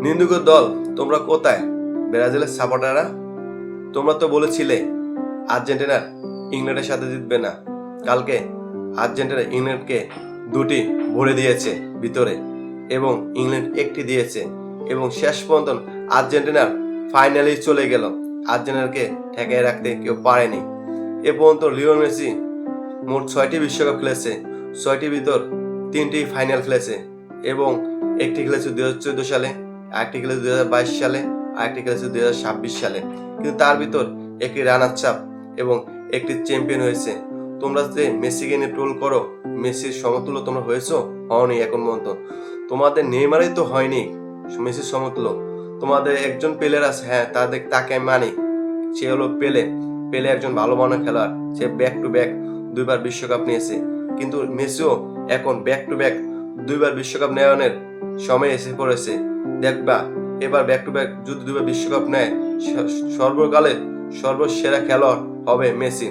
নিন্দুকের দল, তোমরা কোথায়? ব্রাজিলের সাপোর্টাররা, তোমরা তো বলেছিলে আর্জেন্টিনার ইংল্যান্ডের সাথে জিতবে না। কালকে আর্জেন্টিনা ইংল্যান্ডকে দুটি ভরে দিয়েছে ভিতরে, এবং ইংল্যান্ড একটি দিয়েছে, এবং শেষ পর্যন্ত আর্জেন্টিনার ফাইনালে চলে গেল। আর্জেন্টিনাকে ঠেকায় রাখতে কেউ পারেনি। এ পর্যন্ত লিওনেল মেসি মোট 6টি বিশ্বকাপ খেলেছে, 6টির ভিতর 3টি ফাইনাল খেলেছে, এবং একটি খেলেছে 2014 সালে, আরেকটি খেলেছে 2022 সালে, আরেকটি খেলেছে 2026 সালে। কিন্তু তার ভিতর একটি রানার চাপ এবং একটি চ্যাম্পিয়ন হয়েছে। তোমরা যে মেসিকে নিয়ে ট্রোল করো, মেসির সমতুল্য তোমরা হয়েছো? হওনি এখন পর্যন্ত। তোমাদের নেইমারই তো হয়নি মেসির সমতুল্য। তোমাদের একজন প্লেয়ার আছে, হ্যাঁ তাকে আমি মানি, সে হলো পেলে। পেলে একজন ভালো মানের খেলোয়াড়, সে ব্যাক টু ব্যাক 2বার বিশ্বকাপ নিয়েছে। কিন্তু মেসিও এখন ব্যাক টু ব্যাক 2বার বিশ্বকাপ নেওয়ানোর সময় এসে পড়েছে। দেখবা এবার ব্যাক টু ব্যাক যদি 2বার বিশ্বকাপ নেয়, সর্বকালে সর্বসেরা খেলোয়াড় হবে মেসি।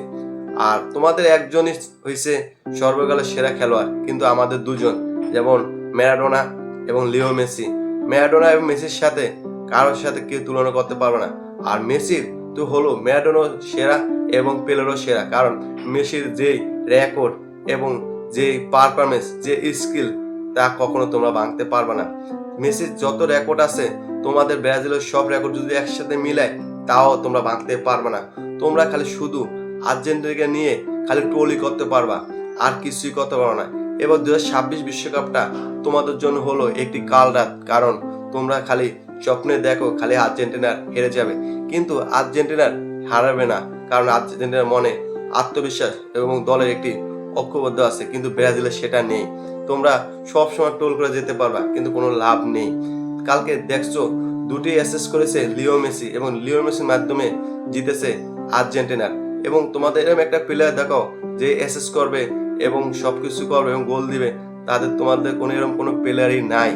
আর তোমাদের একজনই হয়েছে সর্বকালের সেরা খেলোয়াড়, কিন্তু আমাদের দুজন, যেমন ম্যারাডোনা এবং লিও মেসি। ম্যারাডোনা এবং মেসির সাথে কারোর সাথে কেউ তুলনা করতে পারবে না। আর মেসির তো হলো ম্যারাডোনা সেরা এবং পেলেরও সেরা, কারণ মেসির যেই রেকর্ড এবং যেই পারফরমেন্স, যে স্কিল, তা কখনো তোমরা ভাঙতে পারবে না। মেসির যত রেকর্ড আছে, তোমাদের ব্রাজিলের সব রেকর্ড যদি একসাথে মিলায়, তাও তোমরা ভাঙতে পারবে না। তোমরা খালি শুধু আর্জেন্টিনাকে নিয়ে খালি ট্রোলই করতে পারবা, আর কিছুই করতে পারো না। এবার 2026 বিশ্বকাপটা তোমাদের জন্য হলো একটি কাল রাত, কারণ তোমরা খালি স্বপ্নে দেখো খালি আর্জেন্টিনার হেরে যাবে, কিন্তু আর্জেন্টিনার হারাবে না, কারণ আর্জেন্টিনার মনে আত্মবিশ্বাস এবং দলের একটি ঐক্যবদ্ধ আছে, কিন্তু ব্রাজিলের সেটা নেই। তোমরা সবসময় ট্রোল করে যেতে পারবা, কিন্তু কোনো লাভ নেই। কালকে দেখছো 2টি অ্যাসিস্ট করেছে লিও মেসি, এবং লিও মেসির মাধ্যমে জিতেছে আর্জেন্টিনার। এবং তোমাদের এরকম একটা প্লেয়ার দেখো যে অ্যাসিস্ট করবে এবং সবকিছু করবে এবং গোল দিবে, তোমাদের কোনো এরকম কোনো প্লেয়ারই নাই।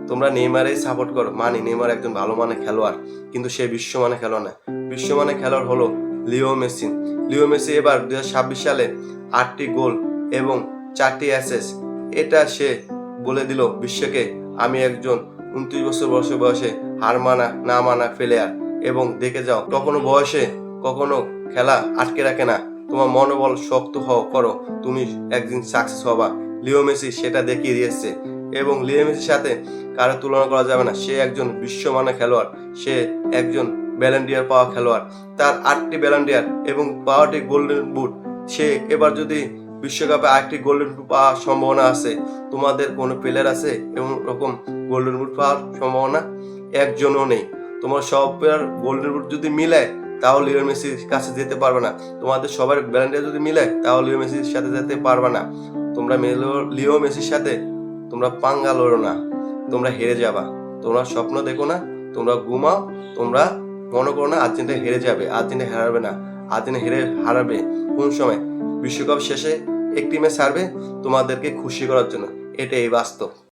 তোমরা নেইমারই সাপোর্ট করো, মানি নেইমার একজন ভালো মানের খেলোয়াড়, কিন্তু সে বিশ্বমানের খেলোয়াড় না। বিশ্বমানের খেলোয়াড় হলো লিও মেসি। লিও মেসি এবার 2026 সালে 8টি গোল এবং 4টি অ্যাসিস্ট, এটা সে বলে দিল বিশ্বকে, আমি একজন 29 বছর বয়সে হার মানা না মানা প্লেয়ার। এবং দেখে যাও, কখনো বয়সে কখনো খেলা আটকে রাখে না। তোমার মনোবল শক্ত করো, তুমি একদিন সাকসেস হবা। লিও মেসি সেটা দেখিয়ে দিয়েছে, এবং লিও মেসির সাথে কারো তুলনা করা যাবে না। সে একজন বিশ্বমানের খেলোয়াড়, সে একজন ব্যালন ডি'অর পাওয়া খেলোয়াড়। তার 8টি ব্যালন ডি'অর এবং 12টি গোল্ডেন বুট। সে এবার যদি বিশ্বকাপে 8টি গোল্ডেন বুট পাওয়ার সম্ভাবনা আছে। তোমাদের কোনো প্লেয়ার আছে এমন রকম গোল্ডেন বুট পাওয়ার সম্ভাবনা? একজনও নেই। তোমার সব প্লেয়ার গোল্ডেন বুট যদি মিলায়, তাও লিও মেসির কাছে যেতে পারবে না। তোমাদের সবার ব্যালন ডি'অর যদি মিলায়, তাও লিও মেসির সাথে যেতে পারবে না। তোমরা লিও মেসির সাথে তোমরা পাঙ্গা লড়ো না, তোমরা হেরে যাবা। তোমরা স্বপ্ন দেখো না, তোমরা ঘুমাও। তোমরা মনে করো না আর্জেন্টিনা হেরে যাবে, আর্জেন্টিনা হারাবে না। আর্জেন্টিনা হারাবে কোন সময়? বিশ্বকাপ শেষে একটি ম্যাচ হারবে তোমাদেরকে খুশি করার জন্য, এটাই বাস্তব।